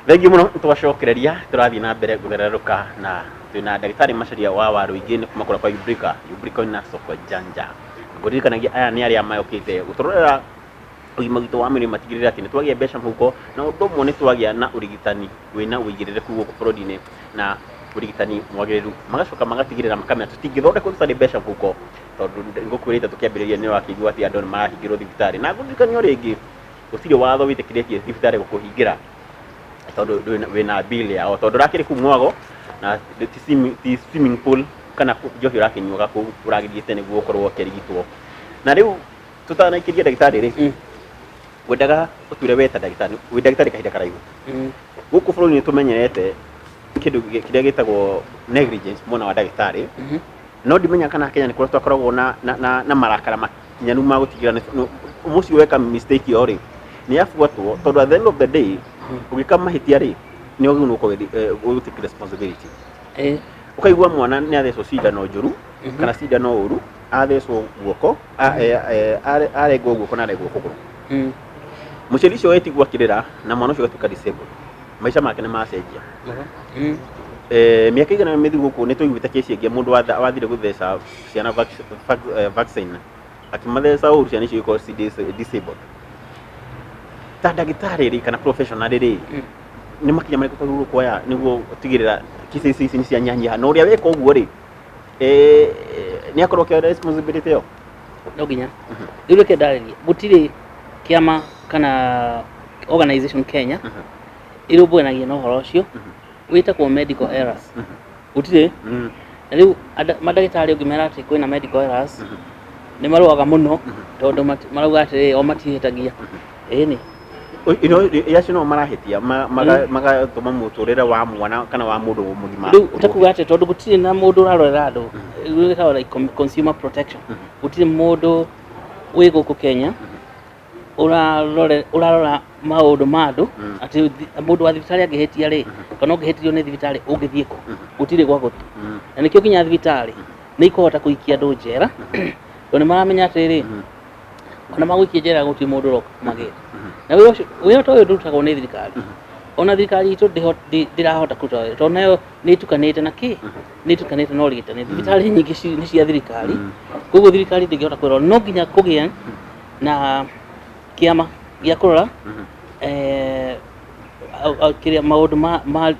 Thengi muno twacokereria turathi na mbere guthererũka na twina ndagĩtarĩ Macharia wa waru ingĩ nĩ kuma kũrĩa kwa Yubrika na soko janja. Ngũririkanagia aya nĩ arĩa mayũkĩte gũtũrorera ũgima witũ wa mwĩrĩ matigĩrĩre atĩ nĩ twagĩa mbeca mũhuko na ũndũ ũmwe nĩ twagĩa na ũrigitani wĩna ũigĩrĩrĩku gũkũ bũrũri-inĩ na ũrigitani mwagĩrĩru, magacoka magatigĩrĩra makamenya tũtingĩthondekwo tũtarĩ mbeca mũhuko, tondũ ngũkwĩrĩte tũkĩambĩrĩria nĩ wakĩigua atĩ andũ nĩ marahingĩrwo thibitarĩ, na ngũririkania rĩngĩ gũtirĩ watho wĩtĩkĩrĩtie thibitarĩ gũkũhingĩra tondũ wĩna bill yao, tondũ ũrakĩrĩ kũu mwago na ti swimming pool kana njohi ũrakĩnyuaga kũu ũragĩthiĩte nĩguo ũkorwo ũkĩrigitwo. Na rĩu tũtanaikĩria ndagĩtarĩ rĩ, wendaga ũture weta ndagĩtarĩ, wĩ ndagĩtarĩ kahinda karaihu. Gũkũ bũrũri nĩ tũmenyerete kĩndũ kĩrĩa gĩtagwo negligence mwena wa ndagĩtarĩ, no ndimenya kana Kenya nĩ kũrĩa twakoragwo na marakara makinyanu ma gũtigĩra mũciĩ weka mistake ĩyo rĩ nĩ yabuatwo, tondũ at the end of the day ũgĩka mahĩtia rĩ nĩ ũgĩrĩirwo gũtake responsibility. Ũkaigua mwana nĩ athecwo cindano njũru kana cindano ũru, athecwo guoko, arengwo guoko na arengwo kũgũrũ. Mũciari ũcio etigwo akĩrĩra na mwana ũcio agatuĩka disabled, maica make nĩ macenjia. Mĩaka igana mĩthiru gũkũ nĩ tũiguĩte kesi ĩngĩ mũndũ wathire gũtheca ciana vaccine akĩmatheca ũru ciana icio ikorwo disabled. Ta ndagĩtarĩ rĩ kana professional rĩ nĩ makinya marĩkũ twagĩrĩirwo kuoya nĩguo gũtigĩrĩra kesi ici nĩ cianyihanyiha, na ũrĩa weka ũguo rĩ nĩ akorwo akĩoya responsibility ĩyo. No nginya rĩu reke ndarĩrie, gũtirĩ kĩama kana organization Kenya ĩrũmbũyanagia na ũhoro ũcio wĩtagwo medical errors. Gũtirĩ na rĩu mandagĩtarĩ ũngĩmera atĩ kwĩna medical errors nĩ marũaga mũno tondũ marauga atĩ o matihĩtagia. Ĩni yacio no marahĩtia magatũma mũtũrĩre wa mwana kana wa mũndũ mũgima. Rĩu utakuga atĩ tondũ gũtirĩ na mũndũ ũrarorera andũ, gũgĩkorwo like consumer protection, gũtirĩ mũndũ wĩ gũkũ Kenya ũrarora maũndũ ma andũ atĩ mũndũ wa thibitarĩ angĩhĩtia rĩ kana ũngĩhĩtio nĩ thibitarĩ ũngĩthiĩ kũ, gũtirĩ gwa gũthiĩ. Na nĩkĩo nginya thibitarĩ nĩ ikũhota gũikia andũ njera tondũ nĩ maramenya atĩrĩ ona magũikia njera gũtirĩ mũndũ ũroka magĩra. Na wĩra ta ũyũ ndũrutagwo nĩ thirikari, ona thirikari itũ ndĩrahota kũruta wĩra tondũ nayo nĩ itukanĩte na kĩ, nĩ itukanĩte na ũrigitani. Thibitarĩ nyingĩ nĩ cia thirikari, koguo thirikari ndĩngĩhota kwĩrora. No nginya kũgĩa na kĩama gĩa kũrora kĩrĩa maũndũ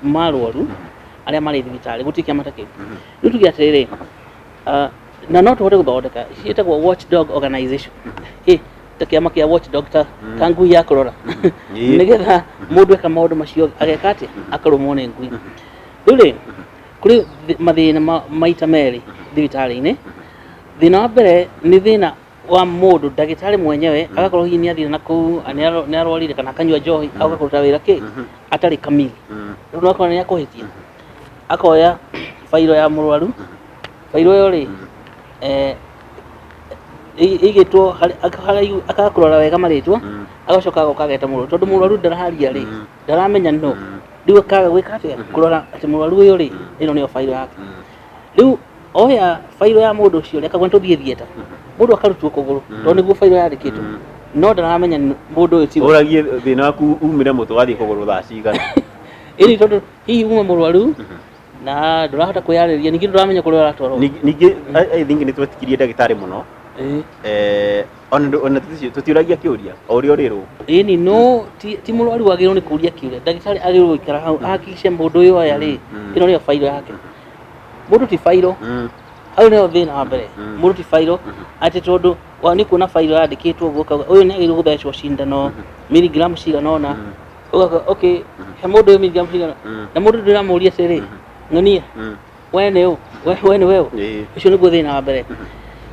ma arwaru arĩa marĩ thibitarĩ, gũtirĩ kĩama ta kĩu. Rĩu tuge atĩrĩrĩ na no tũhote gũthondeka ciĩtagwo watchdog organization, ta kĩama kĩa watchdog ta ngui ya kũrora nĩgetha mũndũ eka maũndũ macio ageka atĩa akarũmwo nĩ ngui. Rĩu rĩ kũrĩ mathĩna maita merĩ thibitarĩ-inĩ. Thĩna wa mbere nĩ thĩna wa mũndũ ndagĩtarĩ mwenyewe agakorwo hihi nĩ athire na kũu nĩ arwarire kana akanyua njohi agakũruta wĩra kĩ atarĩ kamili. Rĩu no akorwo nĩ akũhĩtia akoya failo ya mũrwaru, failo ĩyo rĩ igĩtwo akakũrora wega marĩtwa agacoka agoka ageta mũrwaru, tondũ mũrwaru ndaraharia rĩ ndaramenya no, rĩu akaga gwĩka atĩa kũrora atĩ mũrwaru ũyũ rĩ ĩno nĩyo failo yake. Rĩu oya failo ya mũndũ ũcio rĩ akauga tũthiĩ thieta, mũndũ akarutwo kũgũrũ tondũ nĩguo failo yandĩkĩtwo, no ndaramenya mũndũ ũyũ ti ũragie thĩna waku umire mũtũ wathiĩ kũgũrũ thaa cigana. Ĩni tondũ hihi ume mũrwaru na ndũrahota kwĩyarĩria, ningĩ ndũramenya kũrĩa ũratwarwo. Ningĩ I think nĩ twetikirie ndagĩtarĩ mũno ona tũtiũragia kĩũria o ũrĩa ũrĩrwo. Ĩni no ti mũrwaru wagĩrĩirwo nĩ kũũria kĩũria, ndagĩtarĩ agĩrĩirwo gũikara hau ahakikishe mũndũ ũyũ oya rĩ ĩno nĩyo failo yake. Mũndũ ti failo, hau nĩyo thĩna wa mbere. Mũndũ ti failo atĩ tondũ nĩ kuona failo yandĩkĩtwo ũguo kauga ũyũ nĩ agĩrĩirwo gũthecwo cindano miligramu cigana ũna, ũgauga okay he mũndũ ũyũ miligramu cigana, na mũndũ ndĩramũria atĩrĩ ng'ania we nĩ ũ, we nĩ weũ. Ũcio nĩguo thĩna wa mbere.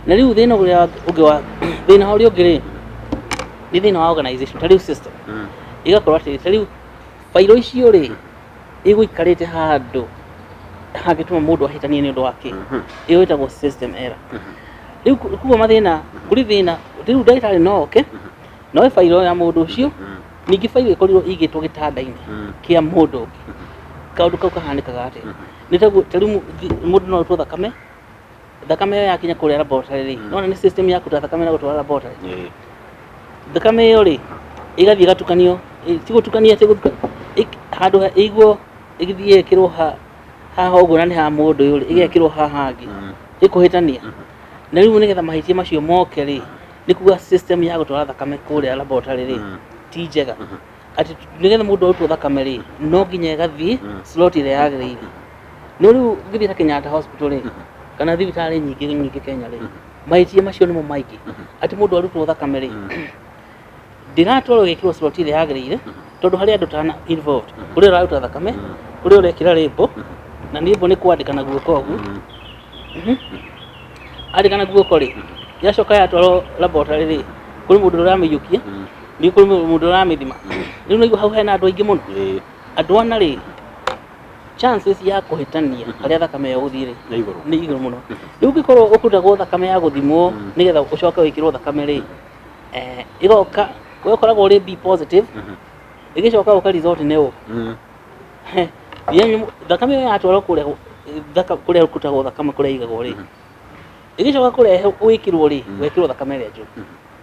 Na rĩu thĩna ũrĩa ũngĩ rĩ nĩ thĩna wa organization, ta rĩu system igakorwo atĩ ta rĩu failo icio rĩ igũikarĩte handũ hangĩtũma mũndũ ahĩtanie nĩ ũndũ wa kĩ, ĩyo ĩtagwo system error. Rĩu kuo mathĩna kũrĩ thĩna rĩu ndagĩtarĩ no oke no failo ya mũndũ ũcio, ningĩ failo ĩkorirwo igĩtwo gĩtanda-inĩ kĩa mũndũ ũngĩ, kaũndũ kau kahanĩkaga atĩa. Nĩ ta rĩu mũndũ no arutwo thakame ĩyo yakinya kũrĩa laboratory rĩ nona nĩ system ya kũruta thakame na gũtwara laboratory. Thakame ĩyo rĩ igathiĩ igatukanio, ti gũtukania handu igwo igithie kirwo haha uguo na ni ha mundu yuri igekirwo haha hangi ikuhitania na riu nigetha mahitia macio moke ri ni kuga system ya gutwara thakame kuria laboratory ri ti njega ati nigetha mundu arutwo thakame ri no nginya gathie slot ile yagirire no riu ngithie ta Kenyatta hospital ri kana thibitari nyingi Kenya ri mahitia macio nimo maiki ati mundu arutwo thakame ri ndiratwaro gikirwo slot ile yagirire tondu hari andu tana involved kuri raruta thakame kuri urekira ribo na nibo ni kwandikana guoko ogu andikana guoko ri yacoka yatwaro laboratory ri kuri mundu uramiyukia ni kuri mundu uramithima riu no hau hena andu aingi muno andu ana ri chances ya kuhitania haria thakame yo guthire ni iguru muno riu gikorwo ukutagwo thakame ya guthimwo nigetha ucoke wikirwo thakame ri igoka wekoragwo ri B positive igicoka uka result ne o yenyu thakame yatwaro kuria ukutagwo thakame kuria igagwo ri igicoka kuria wikirwo ri wekirwo thakame ria nju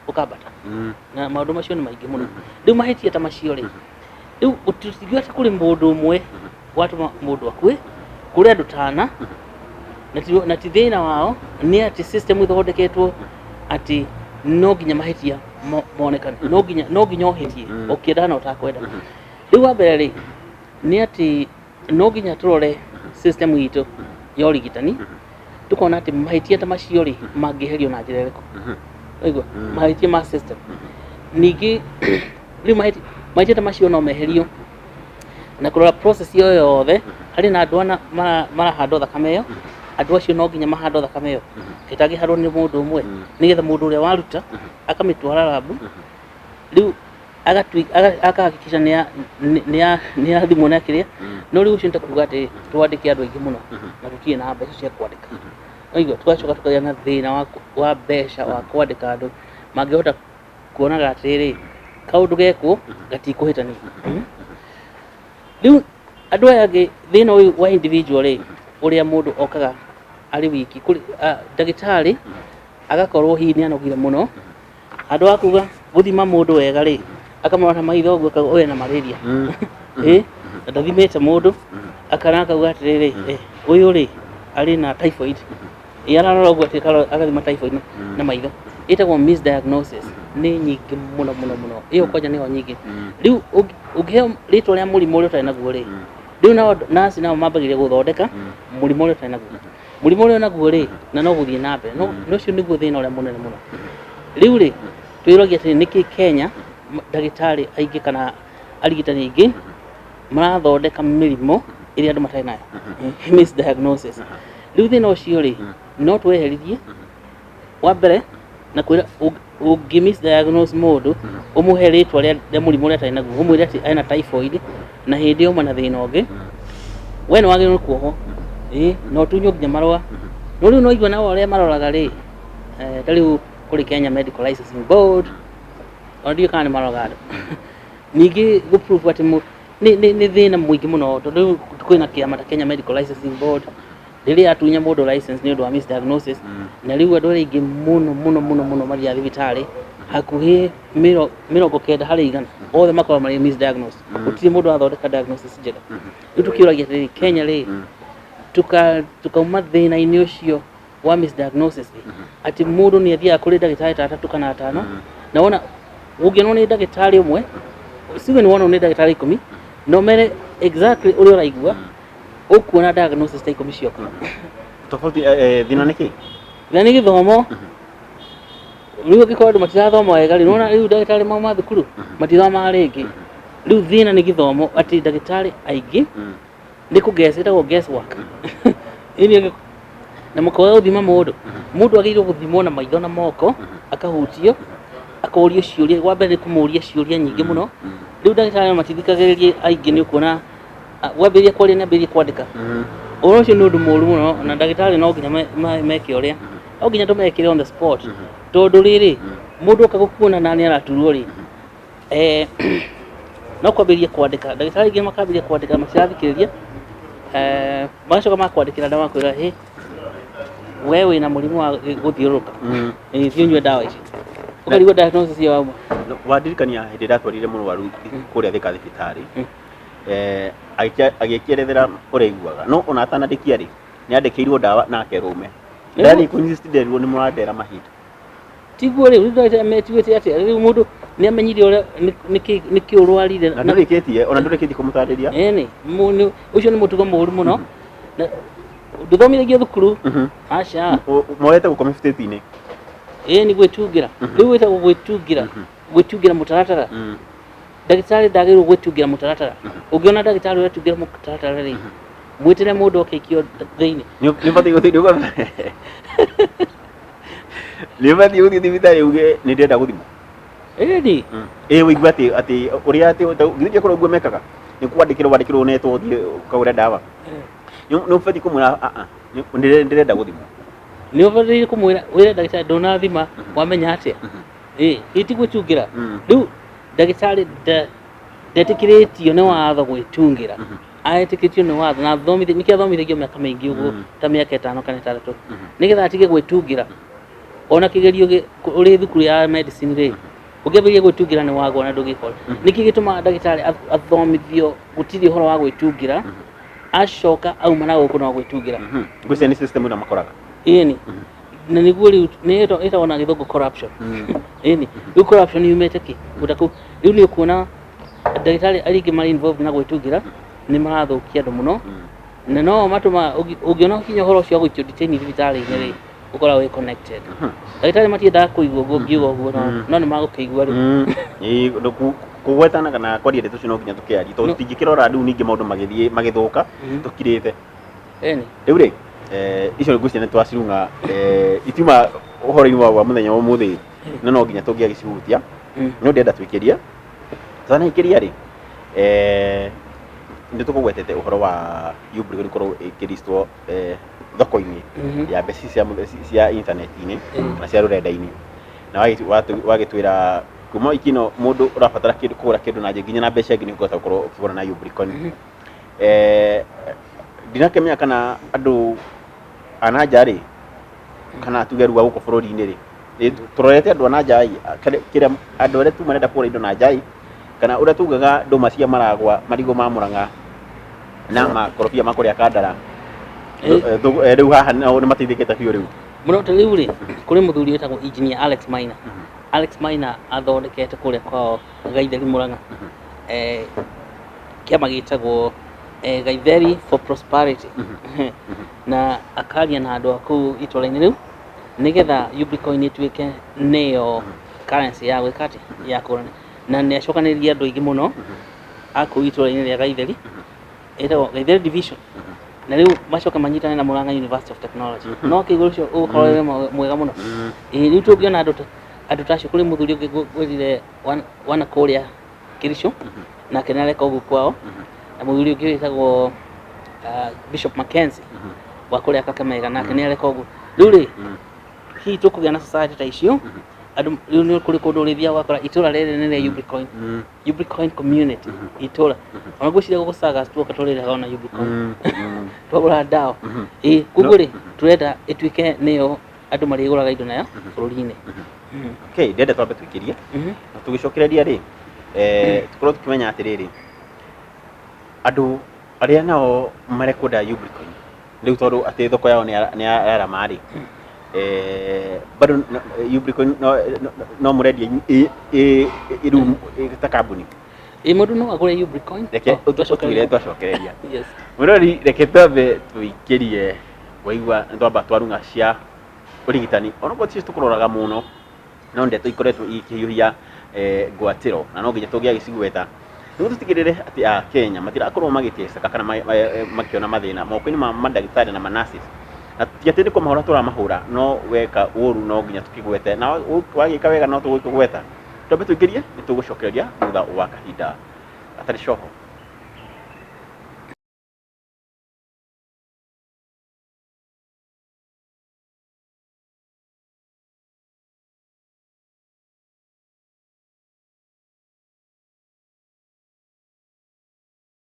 ukabata na maundu macio ni maingi muno riu mahitia ta macio ri riu utigwa ta kuri mundu umwe watuma mundu akue kuri andu tana na ti thina wao ni ati system ithondeketwo ati no nginya mahitia monekane no nginya uhitie ukienda na utakwenda riu wa mbere ri ni ati no nginya turore system itu ya urigitani tukona ati mahitia ta macio ri mangiherio na njira iriku oigwa mahitia ma system ningi riu mahitia ta macio no meherio na kurora process yo yothe hari na andu ana marahandwo thakame yo andu acio no nginya mahandwo thakame yo itagihandwo ni mundu umwe nigetha mundu uria waruta akamitwara labu riu agahakikisha ni ya thimu na kiria no riu ucio ntakuga ati twandike andu aingi muno na tutie na mbeca cia kwandika oigwa tugacoka tukagĩa na thina wa mbeca wa kwandika andu mangihota kuonaga atiri kaundu gekwo gatikuhitania riu andu aya angi thina uyu wa individual uria mundu okaga ari wiki kuri dagitari agakorwo hihi ni anogire muno andu akuga guthima mundu wega ri akamara maitho uguo oya na malaria ndathimete mundu akaranga uga atiriri uyu ri ari na typhoid yararora uguo agathima typhoid na maitho itagwo misdiagnosis ni nyingi muno iyo kwaja ni nyingi riu ungiheo ritwa ria murimu uria utari naguo ri riu nasi nao mambagiria guthondeka murimu uria utari naguo murimu uria naguo ri na no guthie na mbere no cio niguo thina uria munene muno riu ri twiragia ati niki Kenya dagitari aingi kana arigitani aingi marathondeka mirimo iria andu matari nayo misdiagnosis riu thina ucio ri no tweherithie wa mbere na kwira misdiagnose mundu umuhe ritwa ria murimu uria atari naguo umwire ati ena typhoid na hindi umwe na thina ungi we ni wagirwo kuohwo no tunyo nginya marua no riu no igwa na uria maroraga ri riu kuri Kenya Medical Licensing Board ondio kana maroraga andu ningi gu proof ati ni thina mwingi muno tondu kwina kiama ta Kenya Medical Licensing Board riria atunya mundu license ni undu wa misdiagnosis na riu andu aingi muno maria thibitari hakuhi mirongo kenda hari igana othe makorwo mari misdiagnosed gutiri mundu athondeka diagnosis njega riu tukiuragia atiri Kenya ri tukauma thina-ini ucio wa misdiagnosis ati mundu ni athia kuri dagitari ta 3 kana 5 na wona ungiona ni dagitari umwe siwe ni wona ni dagitari 10 no mere exactly uri uraigua ukuona diagnosis ta 10 cioka tofauti thina niki thina ni githomo riu gikorwo matirathoma wega riu nona riu dagitari mauma thukuru matithoma ringi riu thina ni githomo ati dagitari aingi ni kugesa ita guess work ini na mukoa uthima mundu agirwo guthimwo na maitho na moko akahutio akorio ciuria wa mbere kumuria ciuria nyingi muno riu dagitari matithikagiririe aingi ni ukuona wambiria kwaria na mbiria kwandika oro cio ni undu muru muno na dagitari no nginya meke uria no nginya tumekire on the spot tondu riri mundu akagukuona nani araturwo ri no kwambiria kwandika dagitari ngi makambiria kwandika matirathikiriria macoka makwandikira ndawa kwira we wina murimu wa guthiuruka thiunywe ndawa ici ukarigwo diagnosis ya wauma wadirikania hindi ndatwarire mũrwaru kuria Thika thibitari agĩkĩerethera ũrĩa aiguaga no ona atanandĩkia rĩ nĩ andĩkĩirwo ndawa na akerũme ndani kũnyitithĩrwo nĩ mũrandera mahinda tiguo rĩu ndio metiguĩte atĩ rĩu mũndũ nĩ amenyire ũrĩa nĩkĩ ũrwarire na ndũrĩkĩtie ona ndũrĩkĩtie kũmũtarĩria ĩni ũcio nĩ mũtugo mũũru mũno ndũthomithagio thukuru aca moete gũkoma ibitĩti-inĩ ĩni gwĩtungĩra rĩu wĩtagwo gwĩtungĩra mũtaratara ndagĩtarĩ ndagĩrĩirwo gwĩtungĩra mũtaratara ũngĩona ndagĩtarĩ ũretungĩra mũtaratara rĩ mwĩtĩre mũndũ okeikio thĩinĩ nĩ ũbatiĩ gũthiĩ thibitarĩ uge nĩ ndĩrenda gũthimwo ĩni wĩigua atĩ ũrĩa githĩ korwo ũguo mekaga nĩ wandĩkĩrwo netwo ũthiĩ ũkagũre ndawa nĩ ũbatiĩ kũmwĩra ndĩrenda gũthimwo nĩ ũbatiĩ kũmwĩra wĩre ndagĩtarĩ ndũnathima wamenya atĩa ĩti gwĩtungĩra rĩu ndagĩtarĩ ndetĩkĩrĩtio nĩ watho gwĩtungĩra aetĩkĩtio nĩ watho na nĩkĩo athomithagio mĩaka mĩingĩ ũguo ta mĩaka 5 kana 6 nĩgetha atige gwĩtungĩra ona kĩgerio ũrĩ thukuru ya medicine rĩ ũngĩambĩrĩria gwĩtungĩra nĩ wagwo na ndũgĩkora nĩkĩ gĩtũmaga ndagĩtarĩ athomithio gũtirĩ ũhoro wa gwĩtungĩra acoka auma na gũkũ no gwĩtungĩra ngwĩciria nĩ system ĩno makoraga ĩni na nĩguo rĩu nĩ ĩtagwo na gĩthũngũ corruption ĩni rĩu corruption yumĩte kĩ kũu rĩu nĩ ũkuona ndagĩtarĩ aringĩ marĩ involved na gwĩtungĩra nĩ marathũkia andũ mũno na no matũma ũngĩona kinya ũhoro ũcio wa gũikio detain thibitarĩ-inĩ rĩ ũkoragwo wĩ connected ndagĩtarĩ matiendaga kũigua ũguo ngiuga ũguo no nĩ magũkĩigua rĩu kũgwetana kana kwaria ndeto icio no nginya tũkĩaria tondũ tũtingĩkĩrora rĩu ningĩ maũndũ magĩthiĩ magĩthũka tũkirĩte rĩu rĩ icio ngwĩciria nĩ twacirunga itiuma ũhoro-inĩ wa mũthenya wa ũmũthĩ no nginya tũngĩagĩcihutia no ndĩrenda twĩkĩrie twanahikĩria rĩ nĩ tũkũgwetete ũhoro wa Ubrico gũkorwo ĩkĩristwo thoko-inĩ ya mbeca cia intaneti-inĩ na cia rũrenda-inĩ na wagĩtwĩra kuma ikino mũndũ ũrabatara kĩndũ kũgũra kĩndũ na nginya na mbeca ingĩ nĩ ũkũhota gũkorwo ũkĩgũra na Ubrico ndinakĩmenya kana andũ ananja rĩ kana tuge rua gũkũ bũrũri-inĩ rĩ tũrorete andũ ananja kĩrĩa andũ arĩa tu marenda kũgũra indo na njai kana ũrĩa tugaga ndũma cia maragwa marigũ ma Mũrang'a na makorobia ma kũrĩa Kandara rĩu haha nĩ mateithĩkĩte biũ rĩu mũno ta rĩu rĩ kũrĩ mũthuri wĩtagwo engineer Alex Maina athondekete kũrĩa kwao Gaitheri Mũrang'a kĩama gĩtagwo Gaitheri for Prosperity na akaria na andũ a kũu itũũra-inĩ rĩu nĩgetha Ubrico ĩtuĩke nĩyo currency ya gwĩka atĩ ya kũgũrana na nĩ acokanĩrĩria andũ aingĩ mũno a kũu itũũra-inĩ rĩa Gaitheri ĩtagwo Gaitheri Division na rĩu macoka manyitane na Mũrang'a University of Technology no kĩgũrũ ũcio ũhoro mwega mũno rĩu tũngĩona andũ tacio kũrĩ mũthuri ũngĩ gwĩrire wana kũrĩa Kericho nake nĩ areka ũguo kwao na mũthuri ũngĩ wĩtagwo Bishop Mackenzie wa kũrĩa Kakamega nake nĩ areka ũguo rĩu rĩ hihi tũkũgĩa na society ta icio andũ rĩu nĩ kũrĩ kũndũ ũrĩthia wakora itũũra rĩrĩ nĩ rĩa Ubrico community itũũra ona gwĩciria gũkũ Sagas tuoka tũrĩrega ona Ubrico twagũra ndawa koguo rĩ tũrenda ĩtuĩke nĩyo andũ marĩgũraga indo nayo bũrũri-inĩ ndĩrenda twambe twĩkĩrie na tũgĩcokereria rĩ tũkorwo tũkĩmenya atĩrĩrĩ andũ arĩa nao marekwenda Ubrico rĩu tondũ atĩ thoko yao nĩ yarama rĩ bado Ubrico no mũrendia rĩu ta kambuni mũndũ no agũre Ubrico reke twacokereria mũrori reke twambe twĩkĩrie waigua nĩ twamba twarunga cia ũrigitani onokorwo ticio tũkũroraga mũno no ndeto ikoretwo ikĩhiũhia ngwatĩro na no nginya tũngĩagĩcigweta nĩguo tũtigĩrĩre atĩ Kenya matirakorwo magĩteceka kana makĩona mathĩna moko-inĩ ma mandagĩtarĩ na manurses na ti atĩ nĩ kũmahũra tũramahũra no weka ũru no nginya tũkĩgwete na wagĩka wega no tũgweta twambe twĩkĩrie nĩ tũgũcokereria thutha wa kahinda atarĩ coho.